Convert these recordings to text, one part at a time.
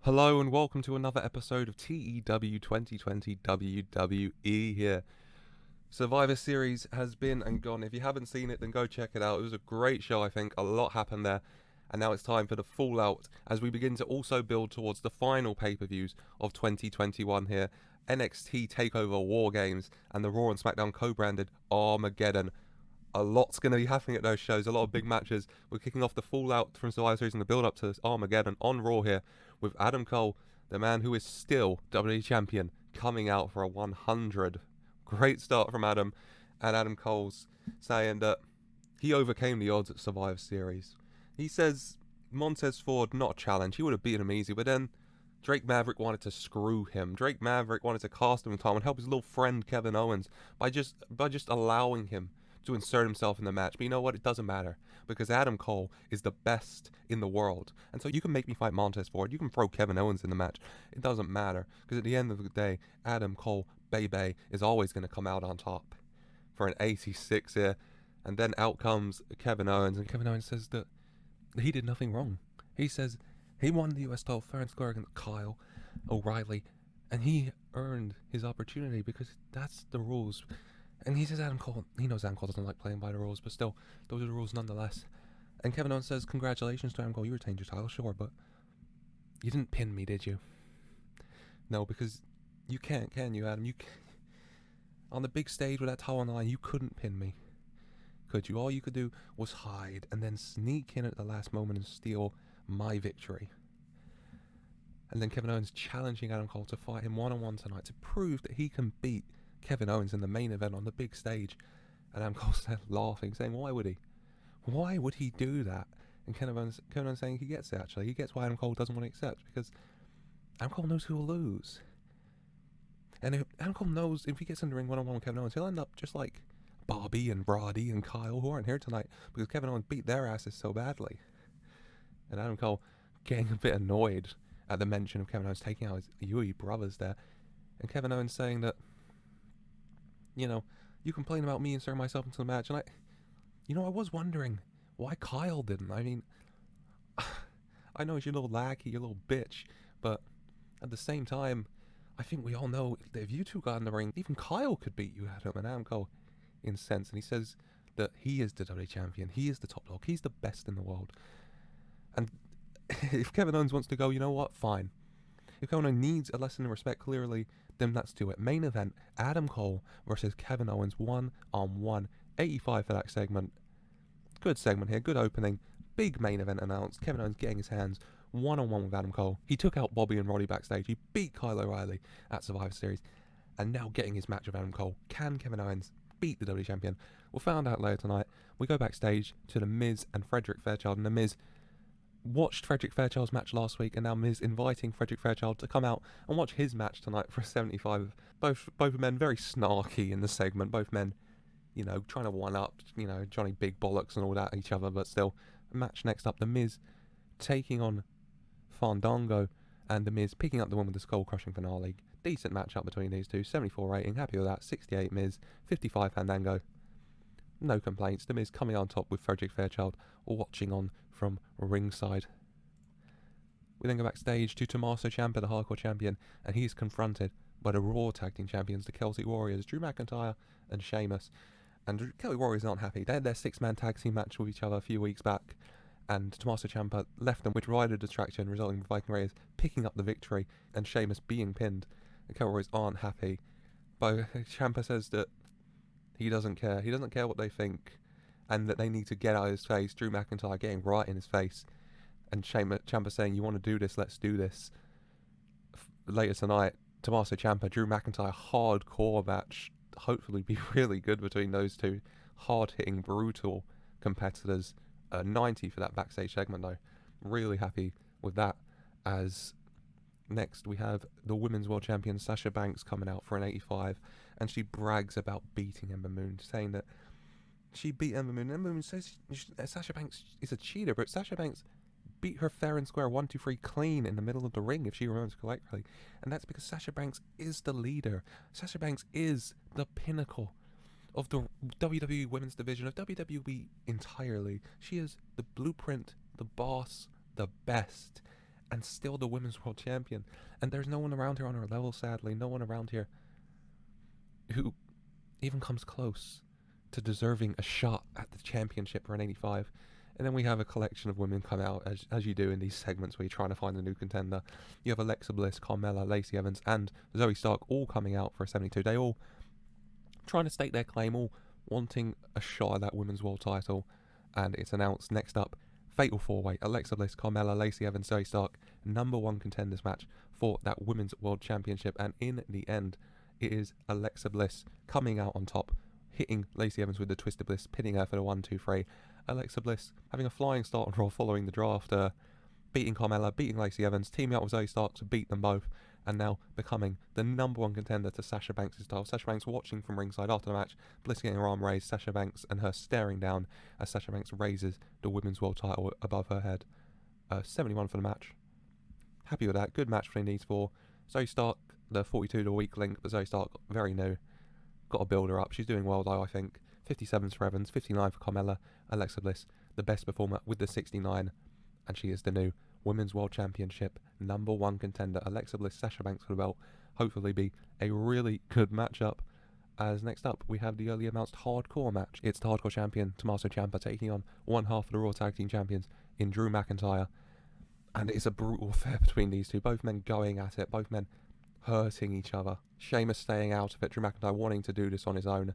Hello and welcome to another episode of TEW 2020 WWE here. Survivor Series has been and gone. If you haven't seen it, then go check it out. It was a great show, I think. A lot happened there. And now it's time for the fallout as we begin to also build towards the final pay-per-views of 2021 here. NXT Takeover Wargames and the Raw and Smackdown co-branded Armageddon. A lot's going to be happening at those shows, a lot of big matches. We're kicking off the fallout from Survivor Series and the build-up to Armageddon on Raw here with Adam Cole, the man who is still WWE Champion, coming out for a 100. Great start from Adam, and Adam Cole's saying that he overcame the odds at Survivor Series. He says Montez Ford, not a challenge, he would have beaten him easy, but then Drake Maverick wanted to screw him. Drake Maverick wanted to cast him in time and help his little friend Kevin Owens by just allowing him to insert himself in the match. But you know what? It doesn't matter because Adam Cole is the best in the world. And so you can make me fight Montez Ford. You can throw Kevin Owens in the match. It doesn't matter because at the end of the day, Adam Cole, baby, is always going to come out on top for an 86 here. And then out comes Kevin Owens. And Kevin Owens says that he did nothing wrong. He says he won the US title fair and square against Kyle O'Reilly. And he earned his opportunity because that's the rules. And he says Adam Cole, he knows Adam Cole doesn't like playing by the rules, but still, those are the rules nonetheless. And Kevin Owens says, congratulations to Adam Cole, you retained your title, sure, but you didn't pin me, did you? No, because you can't, can you, Adam? You can't. On the big stage with that title on the line, you couldn't pin me, could you? All you could do was hide and then sneak in at the last moment and steal my victory. And then Kevin Owens challenging Adam Cole to fight him one-on-one tonight to prove that he can beat Kevin Owens in the main event on the big stage. And Adam Cole said, laughing, saying, why would he? Why would he do that? And Kevin Owens saying he gets it, actually. He gets why Adam Cole doesn't want to accept, because Adam Cole knows who will lose. And if Adam Cole knows if he gets in the ring one-on-one with Kevin Owens, he'll end up just like Bobby and Brody and Kyle, who aren't here tonight, because Kevin Owens beat their asses so badly. And Adam Cole getting a bit annoyed at the mention of Kevin Owens taking out his Yui brothers there. And Kevin Owens saying that, you know, you complain about me inserting myself into the match, and I was wondering why Kyle didn't. I mean, I know he's your little lackey, your little bitch, but at the same time, I think we all know that if you two got in the ring, even Kyle could beat you, Adam. And Adam Cole incensed, and he says that he is the WWE Champion, he is the top dog, he's the best in the world. And if Kevin Owens wants to go, you know what, fine. If Kevin Owens needs a lesson in respect, clearly, then let's do it. Main event, Adam Cole versus Kevin Owens, 1-on-1. 85 for that segment. Good segment here, good opening. Big main event announced. Kevin Owens getting his hands one-on-one with Adam Cole. He took out Bobby and Roddy backstage. He beat Kyle O'Reilly at Survivor Series. And now getting his match with Adam Cole. Can Kevin Owens beat the WWE Champion? We'll find out later tonight. We go backstage to The Miz and Frederick Fairchild. And The Miz watched Frederick Fairchild's match last week, and now Miz inviting Frederick Fairchild to come out and watch his match tonight for a 75. Both men very snarky in the segment. Both men, trying to one-up, Johnny Big Bollocks and all that each other, but still. Match next up, The Miz taking on Fandango, and The Miz picking up the one with the skull-crushing finale. Decent match-up between these two. 74 rating, happy with that. 68 Miz, 55 Fandango. No complaints. The Miz coming on top with Frederick Fairchild watching on from ringside. We then go backstage to Tommaso Ciampa, the Hardcore Champion, and he's confronted by the Raw Tag Team Champions, the Celtic Warriors, Drew McIntyre and Sheamus. And the Celtic Warriors aren't happy. They had their six-man tag team match with each other a few weeks back, and Tommaso Ciampa left them, which provided a distraction, resulting in Viking Raiders picking up the victory and Sheamus being pinned. The Celtic Warriors aren't happy. But Ciampa says that he doesn't care. He doesn't care what they think, and that they need to get out of his face. Drew McIntyre getting right in his face, and Ciampa saying, you want to do this, let's do this. Later tonight, Tommaso Ciampa, Drew McIntyre, hardcore match. Hopefully be really good between those two hard-hitting, brutal competitors. 90 for that backstage segment, though. Really happy with that. As next we have the Women's World Champion Sasha Banks coming out for an 85, and she brags about beating Ember Moon, saying that she beat Ember Moon. Ember Moon says Sasha Banks is a cheater, but Sasha Banks beat her fair and square 1-2-3 clean in the middle of the ring, if she remembers correctly. And that's because Sasha Banks is the leader. Sasha Banks is the pinnacle of the WWE Women's Division, of WWE entirely. She is the blueprint, the boss, the best. and still the Women's World Champion. And there's no one around here on her level, sadly. No one around here who even comes close to deserving a shot at the championship for an 85. And then we have a collection of women come out, as you do in these segments where you're trying to find a new contender. You have Alexa Bliss, Carmella, Lacey Evans, and Zoey Stark all coming out for a 72. They all trying to stake their claim, all wanting a shot at that Women's World title. And it's announced next up, Fatal 4-Way, Alexa Bliss, Carmella, Lacey Evans, Zoey Stark, #1 contenders match for that Women's World Championship. And in the end, it is Alexa Bliss coming out on top, hitting Lacey Evans with the Twisted Bliss, pinning her for the 1-2-3. Alexa Bliss having a flying start on Raw following the draft, beating Carmella, beating Lacey Evans, teaming up with Zoey Stark to beat them both, and now becoming the #1 contender to Sasha Banks' title. Sasha Banks watching from ringside after the match, Bliss getting her arm raised, Sasha Banks and her staring down as Sasha Banks raises the Women's World title above her head. 71 for the match. Happy with that. Good match between these four. Zoey Stark, the 42 to weak link, but Zoey Stark, very new. Got to build her up. She's doing well though, I think. 57 for Evans, 59 for Carmella. Alexa Bliss, the best performer with the 69, and she is the new Women's World Championship #1 contender. Alexa Bliss, Sasha Banks for the belt. Hopefully be a really good matchup. As next up, we have the early announced hardcore match. It's the hardcore champion, Tommaso Ciampa, taking on one half of the Raw Tag Team Champions in Drew McIntyre. And it's a brutal affair between these two. Both men going at it, both men hurting each other. Sheamus staying out of it, Drew McIntyre wanting to do this on his own.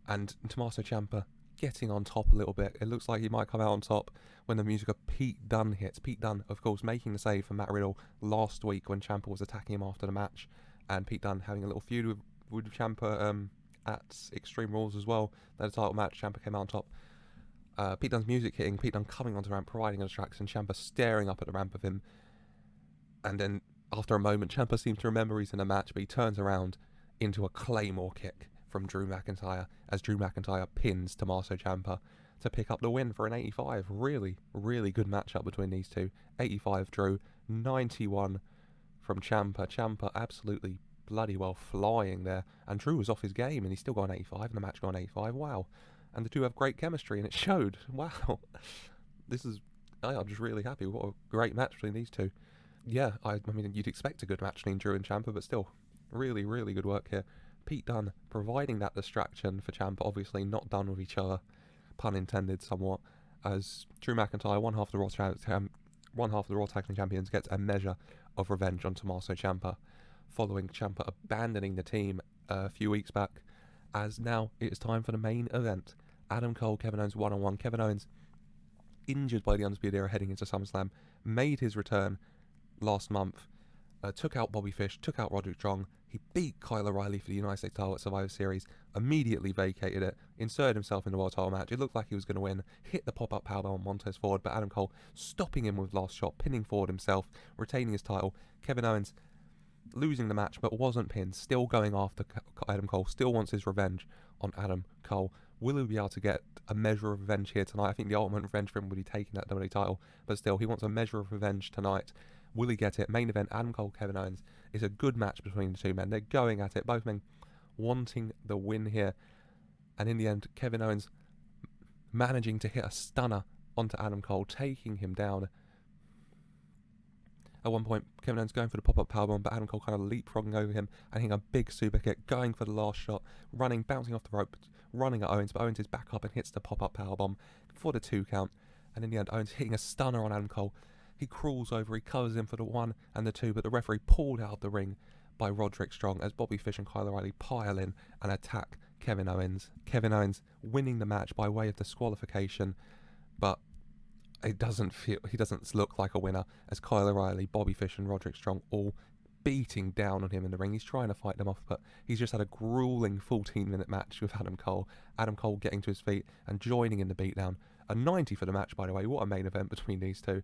And Tommaso Ciampa getting on top a little bit. It looks like he might come out on top when the music of Pete Dunne hits. Pete Dunne, of course, making the save for Matt Riddle last week when Ciampa was attacking him after the match. And Pete Dunne having a little feud with Ciampa at Extreme Rules as well. That title match, Ciampa came out on top. Pete Dunne's music hitting, Pete Dunne coming onto the ramp, providing a distraction, Ciampa staring up at the ramp of him. And then, after a moment, Ciampa seems to remember he's in a match, but he turns around into a Claymore kick from Drew McIntyre as Drew McIntyre pins Tommaso Ciampa to pick up the win for an 85. Really, really good matchup between these two. 85 Drew, 91 from Ciampa. Ciampa absolutely bloody well flying there. And Drew was off his game and he still got an 85 and the match got an 85. Wow. And the two have great chemistry and it showed. Wow. I'm just really happy. What a great match between these two. Yeah, I mean, you'd expect a good match between Drew and Ciampa, but still, really, really good work here. Pete Dunne providing that distraction for Ciampa, obviously not done with each other, pun intended somewhat, as Drew McIntyre, one half of the Raw Tag Team Champions, gets a measure of revenge on Tommaso Ciampa, following Ciampa abandoning the team a few weeks back, as now it is time for the main event. Adam Cole, Kevin Owens one-on-one. Kevin Owens, injured by the Undisputed Era heading into SummerSlam, made his return last month, took out Bobby Fish, took out Roderick Strong. He beat Kyle O'Reilly for the United States title at Survivor Series, immediately vacated it, inserted himself in the World title match. It looked like he was going to win, hit the pop-up powerbomb on Montez Ford, but Adam Cole stopping him with last shot, pinning Ford himself, retaining his title. Kevin Owens losing the match, but wasn't pinned, still going after Adam Cole, still wants his revenge on Adam Cole. Will he be able to get a measure of revenge here tonight? I think the ultimate revenge for him would be taking that WWE title, but still, he wants a measure of revenge tonight. Will he get it? Main event, Adam Cole, Kevin Owens. Is a good match between the two men. They're going at it, both men wanting the win here. And in the end, Kevin Owens managing to hit a stunner onto Adam Cole, taking him down. At one point, Kevin Owens going for the pop-up powerbomb, but Adam Cole kind of leapfrogging over him and hitting a big super kick, going for the last shot, running, bouncing off the rope, running at Owens, but Owens is back up and hits the pop-up powerbomb for the 2 count. And in the end, Owens hitting a stunner on Adam Cole. He crawls over, he covers him for the 1 and the 2, but the referee pulled out of the ring by Roderick Strong as Bobby Fish and Kyle O'Reilly pile in and attack Kevin Owens. Kevin Owens winning the match by way of disqualification, but he doesn't look like a winner as Kyle O'Reilly, Bobby Fish and Roderick Strong all beating down on him in the ring. He's trying to fight them off, but he's just had a grueling 14-minute match with Adam Cole. Adam Cole getting to his feet and joining in the beatdown. A 90 for the match, by the way. What a main event between these two.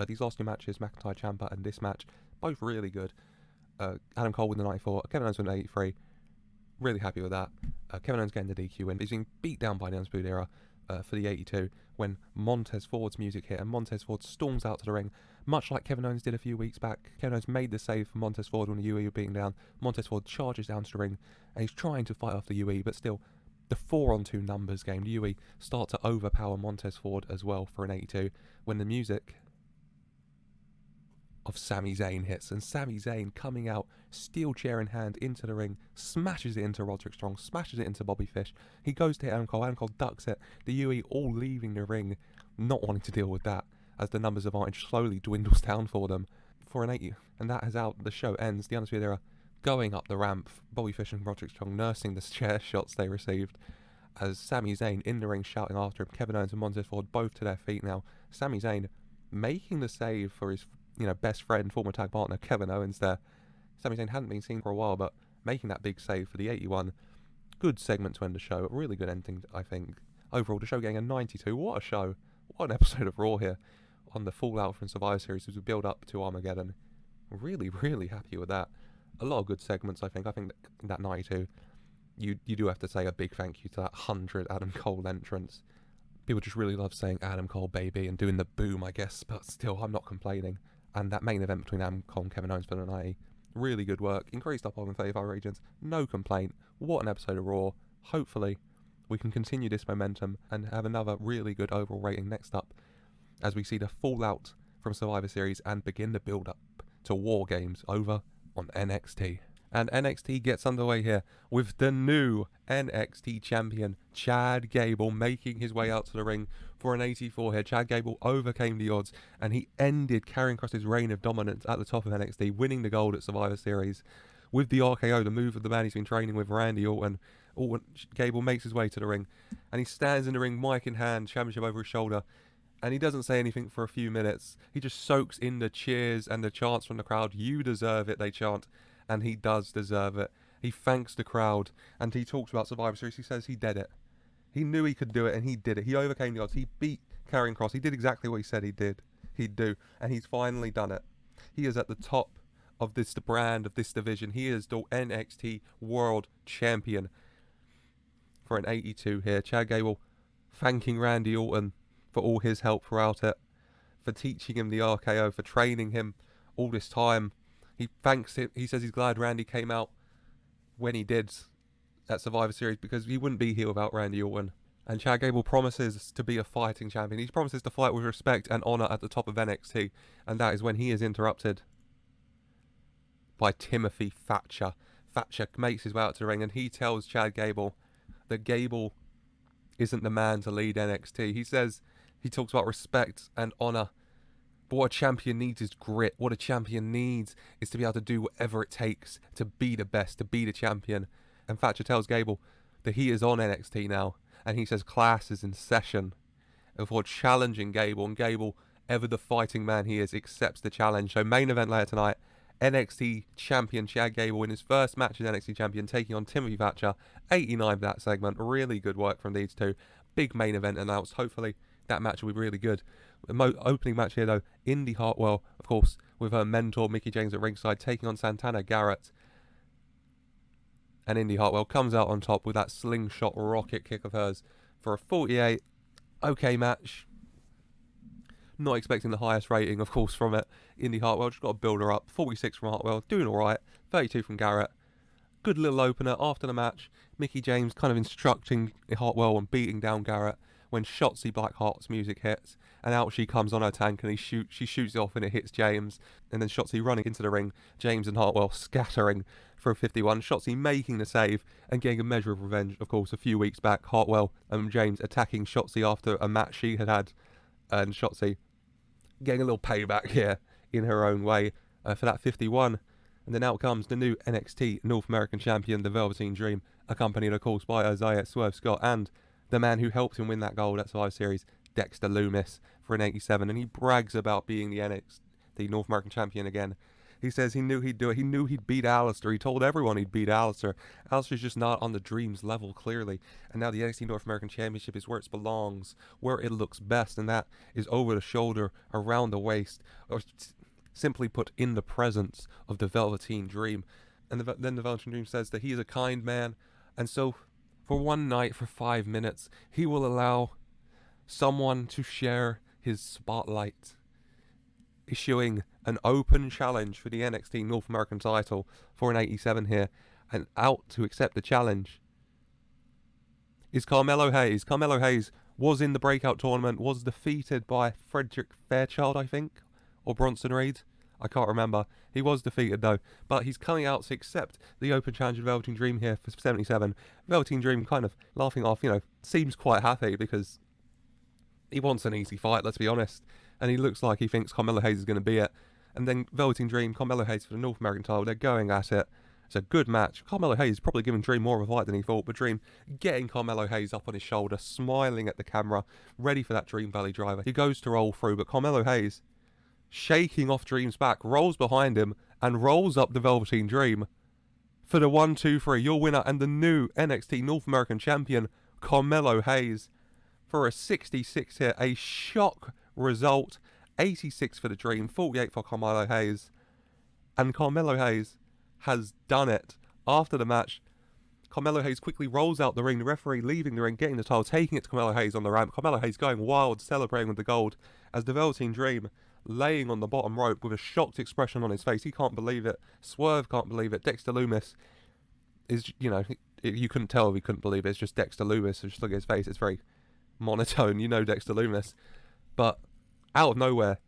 These last 2 matches, McIntyre, Ciampa, and this match, both really good. Adam Cole with the 94, Kevin Owens with the 83. Really happy with that. Kevin Owens getting the DQ win. He's being beat down by the Undisputed Era for the 82 when Montez Ford's music hit and Montez Ford storms out to the ring, much like Kevin Owens did a few weeks back. Kevin Owens made the save for Montez Ford when the UE were beating down. Montez Ford charges down to the ring and he's trying to fight off the UE, but still, the 4-on-2 numbers game. The UE start to overpower Montez Ford as well for an 82 when the music of Sami Zayn hits, and Sami Zayn coming out, steel chair in hand, into the ring, smashes it into Roderick Strong, smashes it into Bobby Fish. He goes to hit Adam Cole ducks it. The UE all leaving the ring, not wanting to deal with that, as the numbers advantage slowly dwindles down for them. For an 80, and that is out. The show ends. The Undisputed Era going up the ramp. Bobby Fish and Roderick Strong nursing the chair shots they received, as Sami Zayn in the ring shouting after him. Kevin Owens and Montez Ford both to their feet now. Sami Zayn making the save for his best friend, former tag partner Kevin Owens there. Sami Zayn hadn't been seen for a while, but making that big save for the 81. Good segment to end the show. A really good ending, I think. Overall, the show getting a 92. What a show. What an episode of Raw here on the fallout from Survivor Series as we build up to Armageddon. Really, really happy with that. A lot of good segments, I think. I think that 92, you do have to say a big thank you to that 100 Adam Cole entrance. People just really love saying Adam Cole baby and doing the boom, I guess, but still, I'm not complaining. And that main event between Adam Cole and Kevin Owens for the 90, really good work. Increased up on 35 regions, no complaint. What an episode of Raw. Hopefully, we can continue this momentum and have another really good overall rating next up, as we see the fallout from Survivor Series and begin the build-up to War Games over on NXT. And NXT gets underway here with the new NXT champion, Chad Gable, making his way out to the ring for an 84 here. Chad Gable overcame the odds, and he ended Karrion Kross's reign of dominance at the top of NXT, winning the gold at Survivor Series with the RKO, the move of the man he's been training with, Randy Orton. Gable makes his way to the ring, and he stands in the ring, mic in hand, championship over his shoulder, and he doesn't say anything for a few minutes. He just soaks in the cheers and the chants from the crowd. You deserve it, they chant. And he does deserve it. He thanks the crowd, and he talks about Survivor Series. He says he did it. He knew he could do it, and he did it. He overcame the odds. He beat Karrion Kross. He did exactly what he said he'd do, and he's finally done it. He is at the top of the brand of this division. He is the NXT World Champion for an 82 here. Chad Gable thanking Randy Orton for all his help throughout it, for teaching him the RKO, for training him all this time. He thanks him. He says he's glad Randy came out when he did at Survivor Series, because he wouldn't be here without Randy Orton. And Chad Gable promises to be a fighting champion. He promises to fight with respect and honour at the top of NXT. And that is when he is interrupted by Timothy Thatcher. Thatcher makes his way out to the ring, and he tells Chad Gable that Gable isn't the man to lead NXT. He talks about respect and honour. But what a champion needs is grit. What a champion needs is to be able to do whatever it takes to be the best, to be the champion. And Thatcher tells Gable that he is on NXT now. And he says class is in session. Before challenging Gable. And Gable, ever the fighting man he is, accepts the challenge. So main event later tonight, NXT champion Chad Gable in his first match as NXT champion, taking on Timothy Thatcher. 89 for that segment. Really good work from these two. Big main event announced. Hopefully that match will be really good. The opening match here, though, Indy Hartwell, of course, with her mentor Mickie James at ringside, taking on Santana Garrett. And Indy Hartwell comes out on top with that slingshot rocket kick of hers for a 48. Okay match. Not expecting the highest rating, of course, from it. Indy Hartwell just got to build her up. 46 from Hartwell, doing all right. 32 from Garrett. Good little opener after the match. Mickie James kind of instructing Hartwell and beating down Garrett when Shotzi Blackheart's music hits, and out she comes on her tank, and she shoots it off and it hits James, and then Shotzi running into the ring, James and Hartwell scattering for a 51, Shotzi making the save and getting a measure of revenge. Of course, a few weeks back, Hartwell and James attacking Shotzi after a match she had, and Shotzi getting a little payback here in her own way for that 51. And then out comes the new NXT North American champion, the Velveteen Dream, accompanied of course by Isaiah Swerve Scott and the man who helped him win that gold at Survivor Series, Dexter Lumis, for an 87. And he brags about being the NXT North American champion again. He says he knew he'd do it. He knew he'd beat Alistair. He told everyone he'd beat Alistair. Alistair's just not on the Dream's level, clearly. And now the NXT North American Championship is where it belongs, where it looks best, and that is over the shoulder, around the waist, or simply put, in the presence of the Velveteen Dream. And then the Velveteen Dream says that he is a kind man, and so for one night, for 5 minutes, he will allow someone to share his spotlight, issuing an open challenge for the NXT North American title for an 87 here. And out to accept the challenge is Carmelo Hayes. Carmelo Hayes was in the breakout tournament, was defeated by Frederick Fairchild, I think, or Bronson Reed. I can't remember. He was defeated though, but he's coming out to accept the Open Challenge of Velveteen Dream here for 77. Velveteen Dream kind of laughing off, seems quite happy because he wants an easy fight, let's be honest. And he looks like he thinks Carmelo Hayes is going to be it. And then Velveteen Dream, Carmelo Hayes for the North American title, they're going at it. It's a good match. Carmelo Hayes probably giving Dream more of a fight than he thought, but Dream getting Carmelo Hayes up on his shoulder, smiling at the camera, ready for that Dream Valley driver. He goes to roll through, but Carmelo Hayes, shaking off Dream's back, rolls behind him and rolls up the Velveteen Dream for the 1-2-3. Your winner and the new NXT North American champion, Carmelo Hayes, for a 66 here. A shock result. 86 for the Dream, 48 for Carmelo Hayes. And Carmelo Hayes has done it. After the match, Carmelo Hayes quickly rolls out the ring, the referee leaving the ring, getting the title, taking it to Carmelo Hayes on the ramp. Carmelo Hayes going wild, celebrating with the gold, as the Velveteen Dream laying on the bottom rope with a shocked expression on his face. He can't believe it. Swerve can't believe it. Dexter Lumis is, you couldn't tell if he couldn't believe it. It's just Dexter Lumis. Just look at his face. It's very monotone. Dexter Lumis. But out of nowhere,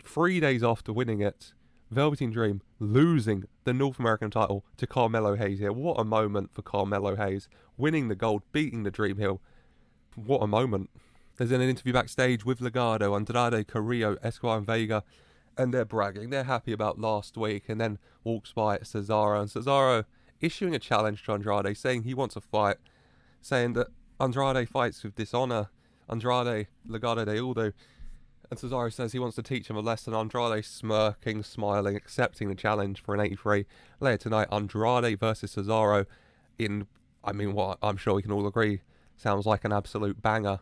3 days after winning it, Velveteen Dream losing the North American title to Carmelo Hayes here. What a moment for Carmelo Hayes. Winning the gold, beating the Dream Hill. What a moment. There's then an interview backstage with Legado, Andrade, Carrillo, Escobar and Vega, and they're bragging. They're happy about last week, and then walks by Cesaro, and Cesaro issuing a challenge to Andrade, saying he wants a fight, saying that Andrade fights with dishonor. Andrade, Legado, they all do. And Cesaro says he wants to teach him a lesson. Andrade smirking, smiling, accepting the challenge for an 83. Later tonight, Andrade versus Cesaro in, what I'm sure we can all agree sounds like an absolute banger.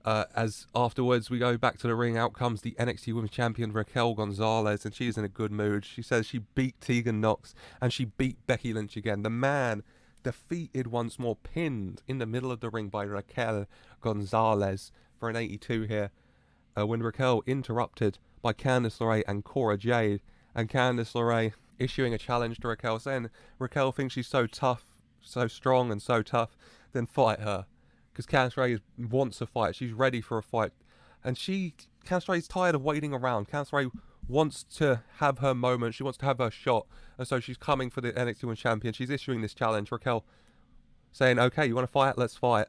As afterwards we go back to the ring, out comes the NXT Women's Champion Raquel Gonzalez, and she's in a good mood. She says she beat Tegan Nox and she beat Becky Lynch again. The man defeated once more, pinned in the middle of the ring by Raquel Gonzalez for an 82 here. When Raquel interrupted by Candice LeRae and Cora Jade, and Candice LeRae issuing a challenge to Raquel, saying Raquel thinks she's so tough, so strong and so tough, then fight her. Because Candice LeRae wants a fight, she's ready for a fight. And Candice LeRae's tired of waiting around. Candice LeRae wants to have her moment, she wants to have her shot, and so she's coming for the NXT Women's Champion. She's issuing this challenge. Raquel saying, okay, you want to fight? Let's fight.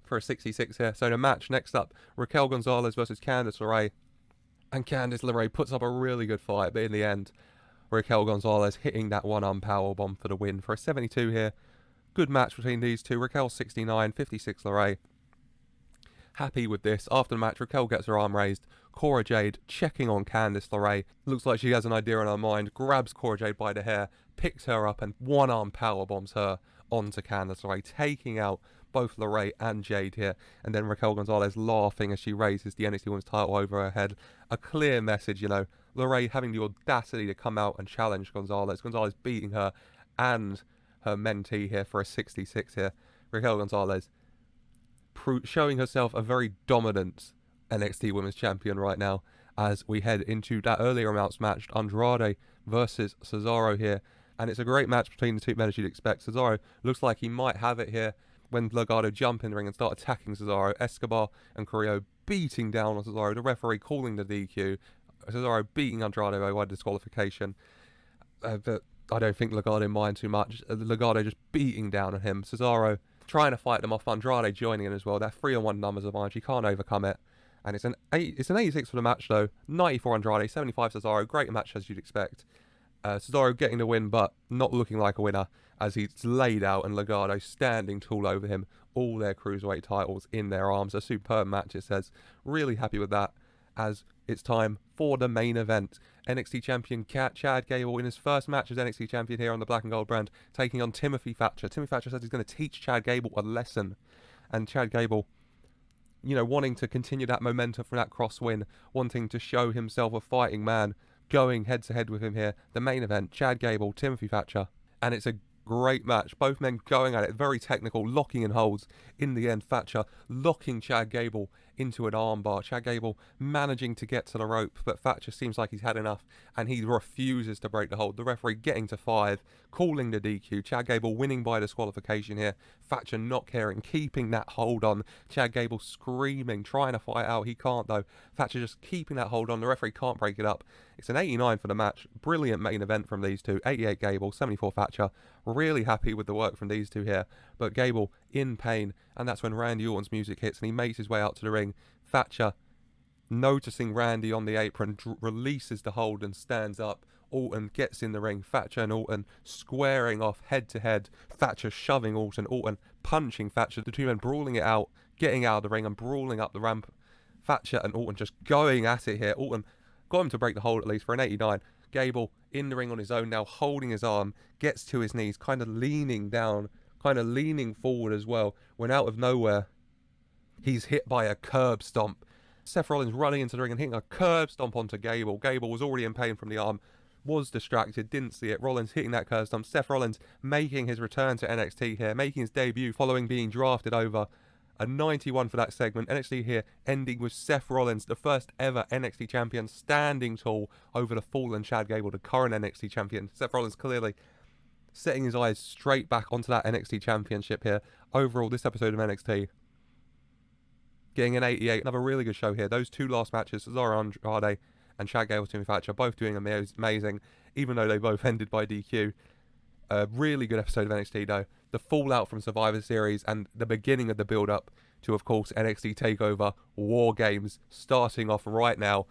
For a 66 here. So the match next up, Raquel Gonzalez versus Candice LeRae. And Candice LeRae puts up a really good fight, but in the end, Raquel Gonzalez hitting that one-arm powerbomb for the win for a 72 here. Good match between these two. Raquel 69, 56 LeRae. Happy with this. After the match, Raquel gets her arm raised. Cora Jade checking on Candice LeRae. Looks like she has an idea in her mind. Grabs Cora Jade by the hair, picks her up, and one-arm powerbombs her onto Candice LeRae, taking out both LeRae and Jade here. And then Raquel Gonzalez laughing as she raises the NXT Women's title over her head. A clear message, LeRae having the audacity to come out and challenge Gonzalez. Gonzalez beating her and her mentee here for a 66 here. Raquel Gonzalez showing herself a very dominant NXT Women's Champion right now, as we head into that earlier announced match, Andrade versus Cesaro here. And it's a great match between the two men, as you'd expect. Cesaro looks like he might have it here when Legado jump in the ring and start attacking Cesaro. Escobar and Carrillo beating down on Cesaro. The referee calling the DQ. Cesaro beating Andrade by disqualification. But I don't think Legado mind too much. Legado just beating down on him. Cesaro trying to fight them off. Andrade joining in as well. They're 3-on-1 numbers of mine. She can't overcome it. And it's an 86 for the match though. 94 Andrade, 75 Cesaro. Great match as you'd expect. Cesaro getting the win, but not looking like a winner, as he's laid out and Legado standing tall over him. All their cruiserweight titles in their arms. A superb match, it says. Really happy with that, as it's time for the main event. NXT Champion Chad Gable in his first match as NXT Champion here on the Black and Gold brand, taking on Timothy Thatcher. Timothy Thatcher says he's going to teach Chad Gable a lesson. And Chad Gable, wanting to continue that momentum from that cross win, wanting to show himself a fighting man, going head to head with him here. The main event, Chad Gable, Timothy Thatcher. And it's a Great match. Both men going at it. Very technical. Locking in holds. In the end, Thatcher locking Chad Gable into an armbar. Chad Gable managing to get to the rope, but Thatcher seems like he's had enough and he refuses to break the hold. The referee getting to 5, calling the DQ. Chad Gable winning by disqualification here. Thatcher not caring, keeping that hold on. Chad Gable screaming, trying to fight out. He can't though. Thatcher just keeping that hold on. The referee can't break it up. It's an 89 for the match. Brilliant main event from these two. 88 Gable, 74 Thatcher. Really happy with the work from these two here. But Gable in pain, and that's when Randy Orton's music hits and he makes his way out to the ring. Thatcher, noticing Randy on the apron, releases the hold and stands up. Orton gets in the ring. Thatcher and Orton squaring off head to head. Thatcher shoving Orton. Orton punching Thatcher. The two men brawling it out, getting out of the ring and brawling up the ramp. Thatcher and Orton just going at it here. Orton got him to break the hold at least for an 89. Gable in the ring on his own now, holding his arm, gets to his knees, kind of leaning down, kind of leaning forward as well, when out of nowhere he's hit by a curb stomp. Seth Rollins running into the ring and hitting a curb stomp onto Gable. Gable was already in pain from the arm, was distracted, didn't see it. Rollins hitting that curb stomp. Seth Rollins making his return to NXT here, making his debut following being drafted over. A 91 for that segment. NXT here ending with Seth Rollins, the first ever NXT champion, standing tall over the fallen Chad Gable, the current NXT champion. Seth Rollins clearly setting his eyes straight back onto that NXT championship here. Overall, this episode of NXT getting an 88. Another really good show here. Those two last matches, Cesaro Andrade and Chad Gable, Timmy Thatcher, both doing amazing, even though they both ended by DQ. A really good episode of NXT though. The fallout from Survivor Series and the beginning of the build-up to, of course, NXT Takeover, Wargames, starting off right now.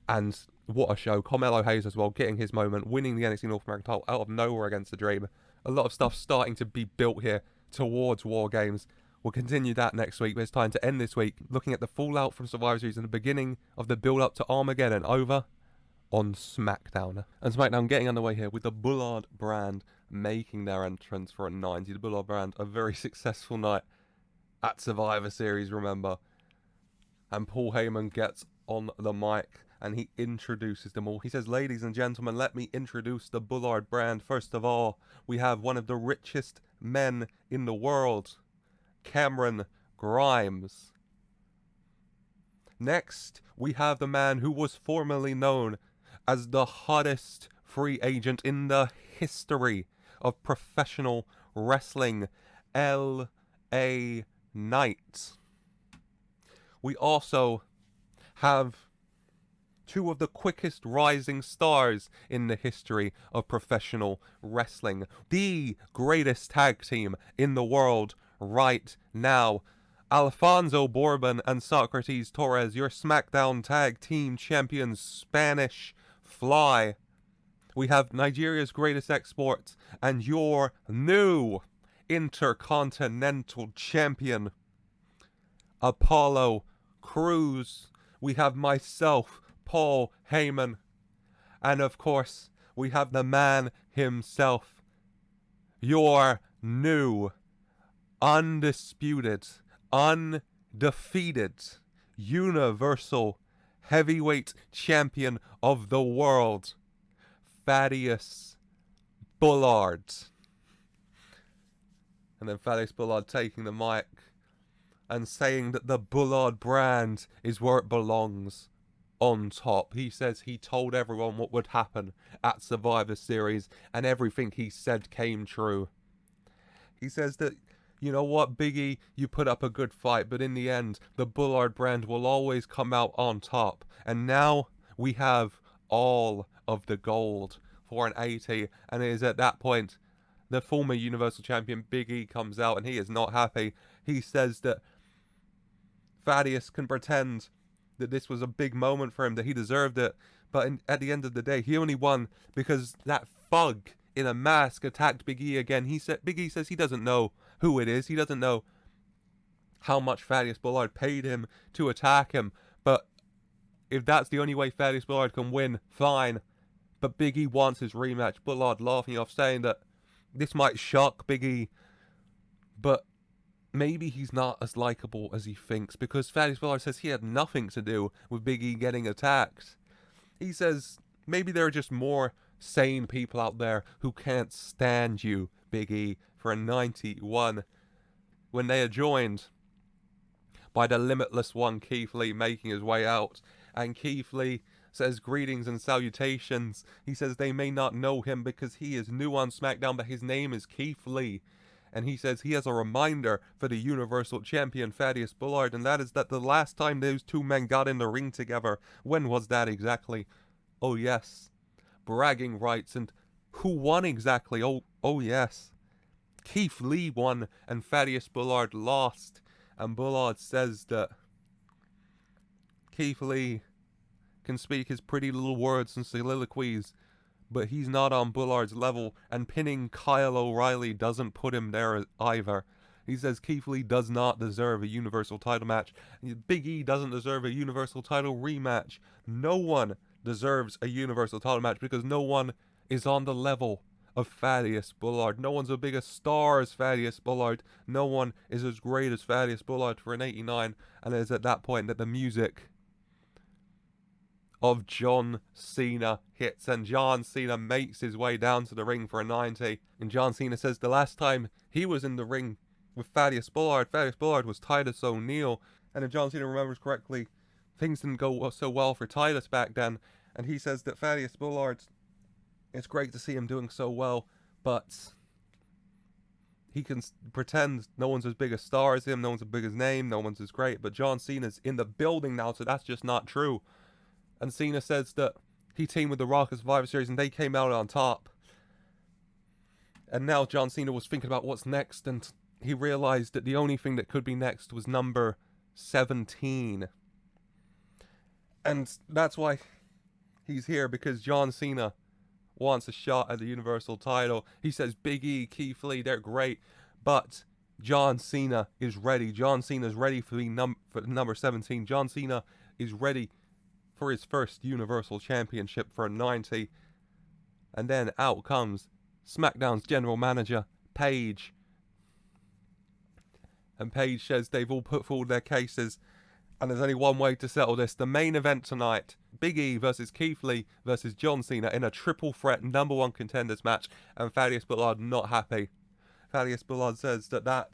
And what a show. Carmelo Hayes as well, getting his moment, winning the NXT North American title out of nowhere against the Dream. A lot of stuff starting to be built here towards Wargames. We'll continue that next week, but it's time to end this week looking at the fallout from Survivor Series and the beginning of the build-up to Armageddon over on Smackdown. And Smackdown getting underway here with the Bullard brand making their entrance for a 90. The Bullard brand, a very successful night at Survivor Series, remember. And Paul Heyman gets on the mic and he introduces them all. He says, "Ladies and gentlemen, let me introduce the Bullard brand. First of all, we have one of the richest men in the world, Cameron Grimes. Next, we have the man who was formerly known as the hottest free agent in the history of professional wrestling, L.A. Knight. We also have two of the quickest rising stars in the history of professional wrestling, the greatest tag team in the world right now, Alfonso Bourbon and Socrates Torres, your SmackDown Tag Team Champions, Spanish Fly. We have Nigeria's greatest export and your new Intercontinental Champion, Apollo Crews. We have myself, Paul Heyman. And of course, we have the man himself, your new, undisputed, undefeated, Universal Heavyweight Champion of the world, Thaddeus Bullard. And then Thaddeus Bullard taking the mic and saying that the Bullard brand is where it belongs, on top. He says he told everyone what would happen at Survivor Series, and everything he said came true. He says that, you know what, Biggie, you put up a good fight, but in the end, the Bullard brand will always come out on top. And now we have all of the gold for an 80, and it is at that point the former Universal Champion Big E comes out, and he is not happy. He says that Thaddeus can pretend that this was a big moment for him, that he deserved it, but at the end of the day, he only won because that thug in a mask attacked Big E again. Big E says he doesn't know who it is. He doesn't know how much Thaddeus Bullard paid him to attack him, but if that's the only way Thaddeus Bullard can win, fine. But Big E wants his rematch. Bullard laughing off, saying that this might shock Big E, but maybe he's not as likable as he thinks, because Thaddeus Bullard says he had nothing to do with Big E getting attacked. He says maybe there are just more sane people out there who can't stand you, Big E for a 91 when they are joined by the limitless one, Keith Lee, making his way out. And Keith Lee says greetings and salutations. He says they may not know him because he is new on SmackDown, but his name is Keith Lee. And he says he has a reminder for the Universal Champion Thaddeus Bullard, and that is that the last time those two men got in the ring together, when was that exactly? Oh yes, bragging rights. And who won exactly? Oh yes, Keith Lee won and Thaddeus Bullard lost. And Bullard says that Keith Lee can speak his pretty little words and soliloquies, but he's not on Bullard's level, and pinning Kyle O'Reilly doesn't put him there either. He says Keith Lee does not deserve a Universal title match. Big E doesn't deserve a Universal title rematch. No one deserves a Universal title match because no one is on the level of Thaddeus Bullard. No one's as big a star as Thaddeus Bullard. No one is as great as Thaddeus Bullard for an 89. And it is at that point that the music of John Cena hits, and John Cena makes his way down to the ring for a 90. And John Cena says the last time he was in the ring with Thaddeus Bullard was Titus O'Neil. And if John Cena remembers correctly, things didn't go so well for Titus back then. And he says that Thaddeus Bullard, it's great to see him doing so well, but he can pretend no one's as big a star as him, no one's as big as name, no one's as great. But John Cena's in the building now, so that's just not true. And Cena says that he teamed with The Rock at Survivor Series and they came out on top. And now John Cena was thinking about what's next, and he realized that the only thing that could be next was number 17. And that's why he's here, because John Cena wants a shot at the Universal title. He says Big E, Keith Lee, they're great, but John Cena is ready. John Cena's ready for number 17. John Cena is ready for his first Universal Championship for a 90. And then out comes SmackDown's general manager, Paige. And Paige says they've all put forward their cases, and there's only one way to settle this. The main event tonight, Big E versus Keith Lee versus John Cena in a triple threat number one contenders match. And Thaddeus Bullard not happy. Thaddeus Bullard says that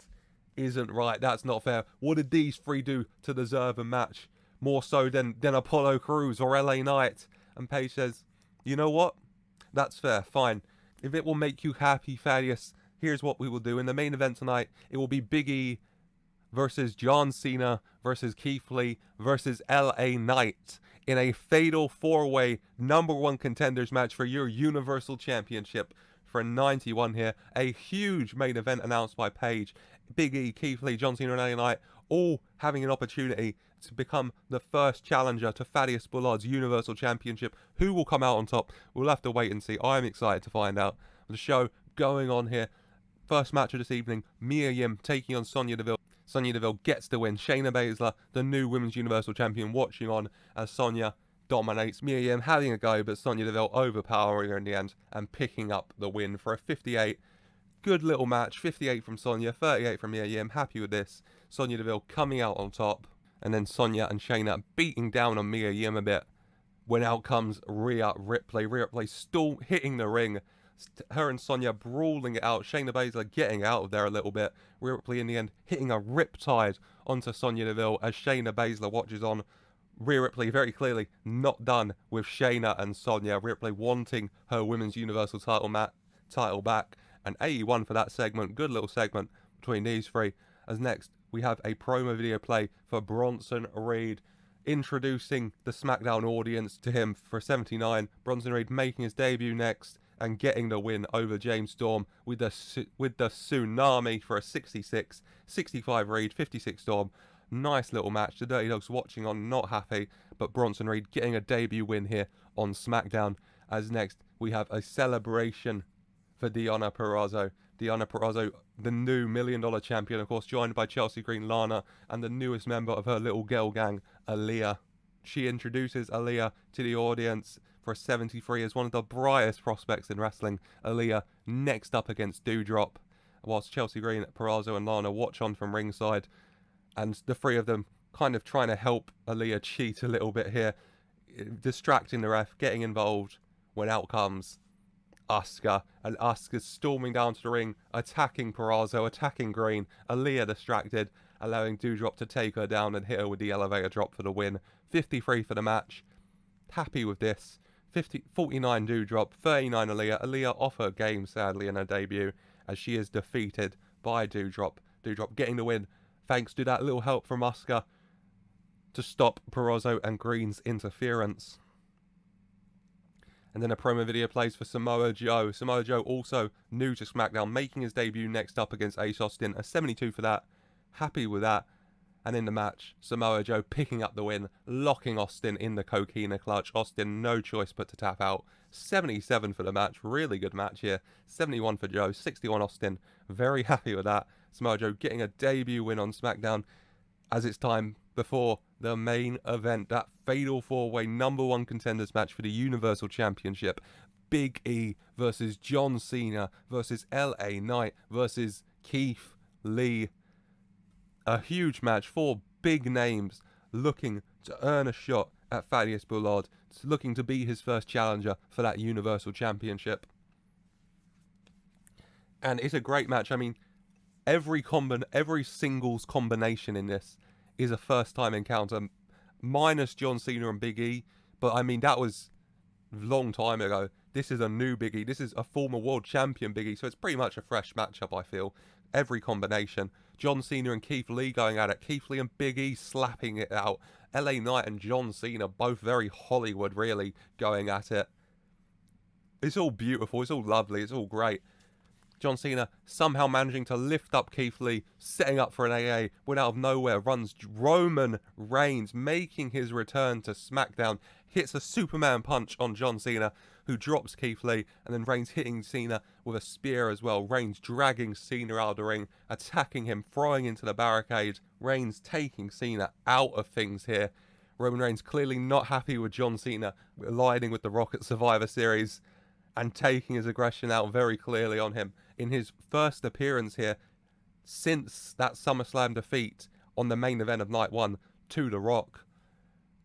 isn't right. That's not fair. What did these three do to deserve a match more so than Apollo Crews or LA Knight? And Paige says, you know what? That's fair. Fine. If it will make you happy, Thaddeus, here's what we will do. In the main event tonight, it will be Big E versus John Cena versus Keith Lee versus LA Knight in a fatal four-way number one contenders match for your Universal Championship for a 91 here. A huge main event announced by Paige. Big E, Keith Lee, John Cena and LA Knight all having an opportunity to become the first challenger to Thaddeus Bullard's Universal Championship. Who will come out on top? We'll have to wait and see. I'm excited to find out. The show going on here. First match of this evening, Mia Yim taking on Sonya Deville. Sonya Deville gets the win. Shayna Baszler, the new Women's Universal Champion, watching on as Sonya dominates. Mia Yim having a go, but Sonya Deville overpowering her in the end and picking up the win for a 58. Good little match. 58 from Sonya, 38 from Mia Yim. Happy with this. Sonya Deville coming out on top. And then Sonya and Shayna beating down on Mia Yim a bit. When out comes Rhea Ripley. Rhea Ripley still hitting the ring. Her and Sonya brawling it out. Shayna Baszler getting out of there a little bit. Rhea Ripley in the end hitting a riptide onto Sonya Deville as Shayna Baszler watches on. Rhea Ripley very clearly not done with Shayna and Sonya. Rhea Ripley wanting her Women's Universal title back. And 81 for that segment. Good little segment between these three. As next we have a promo video play for Bronson Reed, introducing the SmackDown audience to him for 79. Bronson Reed making his debut next and getting the win over James Storm with the Tsunami for a 66. 65 Reed, 56 Storm. Nice little match. The Dirty Dogs watching on, not happy, but Bronson Reed getting a debut win here on SmackDown. As next we have a celebration for Deonna Purrazzo. Deonna Purrazzo, the new $1 Million champion, of course, joined by Chelsea Green, Lana, and the newest member of her little girl gang, Aaliyah. She introduces Aaliyah to the audience for 73 as one of the brightest prospects in wrestling. Aaliyah next up against Doudrop, whilst Chelsea Green, Purrazzo, and Lana watch on from ringside, and the three of them kind of trying to help Aaliyah cheat a little bit here, distracting the ref, getting involved when out comes Asuka, and Asuka's storming down to the ring, attacking Purrazzo, attacking Green, Aaliyah distracted, allowing Doudrop to take her down and hit her with the elevator drop for the win. 53 for the match. Happy with this. 49 Doudrop, 39 Aaliyah. Aaliyah off her game, sadly, in her debut, as she is defeated by Doudrop. Doudrop getting the win, thanks to that little help from Asuka to stop Purrazzo and Green's interference. And then a promo video plays for Samoa Joe. Samoa Joe, also new to SmackDown, making his debut next up against Ace Austin. A 72 for that. Happy with that. And in the match, Samoa Joe picking up the win, locking Austin in the Coquina clutch. Austin, no choice but to tap out. 77 for the match. Really good match here. 71 for Joe, 61 Austin. Very happy with that. Samoa Joe getting a debut win on SmackDown as it's time before the main event. That fatal four-way #1 contenders match for the Universal Championship. Big E versus John Cena versus LA Knight versus Keith Lee. A huge match. 4 big names looking to earn a shot at Thaddeus Bullard, looking to be his first challenger for that Universal Championship. And it's a great match. I mean, every singles combination in this is a first time encounter, minus John Cena and Big E, but I mean, that was a long time ago. This is a new Big E. This is a former world champion Big E, so it's pretty much a fresh matchup, I feel. Every combination. John Cena and Keith Lee going at it. Keith Lee and Big E slapping it out. LA Knight and John Cena, both very Hollywood, really, going at it. It's all beautiful. It's all lovely. It's all great. John Cena somehow managing to lift up Keith Lee, setting up for an AA, when out of nowhere runs Roman Reigns, making his return to SmackDown, hits a Superman punch on John Cena, who drops Keith Lee, and then Reigns hitting Cena with a spear as well. Reigns dragging Cena out of the ring, attacking him, throwing into the barricade. Reigns taking Cena out of things here. Roman Reigns clearly not happy with John Cena aligning with The Rock at Survivor Series and taking his aggression out very clearly on him in his first appearance here since that SummerSlam defeat on the main event of Night 1 to The Rock.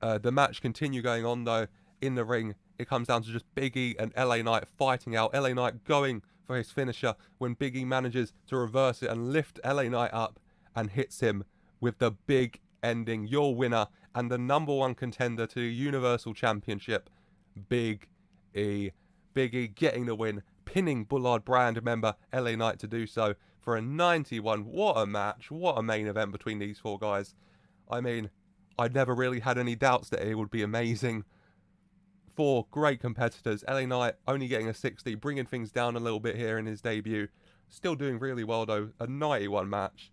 The match continue going on though. In the ring, it comes down to just Big E and LA Knight fighting out. LA Knight going for his finisher when Big E manages to reverse it and lift LA Knight up and hits him with the big ending. Your winner and the #1 contender to the Universal Championship, Big E. Big E getting the win, pinning Bullard Brand member LA Knight to do so for a 91. What a match. What a main event between these 4 guys. I mean, I'd never really had any doubts that it would be amazing. 4 great competitors. LA Knight only getting a 60, bringing things down a little bit here in his debut. Still doing really well though. A 91 match.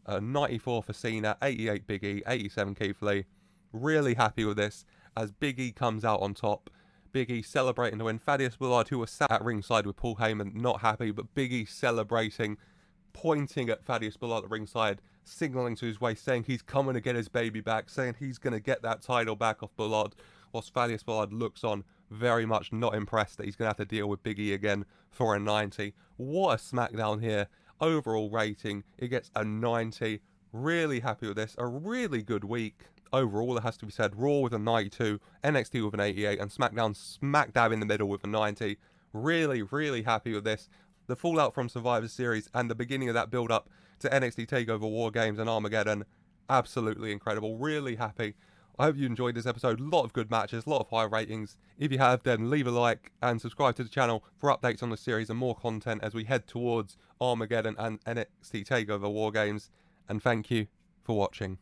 94 for Cena, 88 Big E, 87 Keith Lee. Really happy with this as Big E comes out on top. Big E celebrating the win. Thaddeus Bullard, who was sat at ringside with Paul Heyman, not happy, but Big E celebrating, pointing at Thaddeus Bullard at ringside, signalling to his waist, saying he's coming to get his baby back, saying he's going to get that title back off Bullard, whilst Thaddeus Bullard looks on, very much not impressed that he's going to have to deal with Big E again for a 90. What a SmackDown here. Overall rating, it gets a 90. Really happy with this. A really good week. Overall, it has to be said. Raw with a 92, NXT with an 88, and SmackDown smack dab in the middle with a 90. Really, really happy with this. The fallout from Survivor Series and the beginning of that build-up to NXT Takeover, Wargames and Armageddon, absolutely incredible. Really happy. I hope you enjoyed this episode. A lot of good matches, a lot of high ratings. If you have, then leave a like and subscribe to the channel for updates on the series and more content as we head towards Armageddon and NXT Takeover Wargames. And thank you for watching.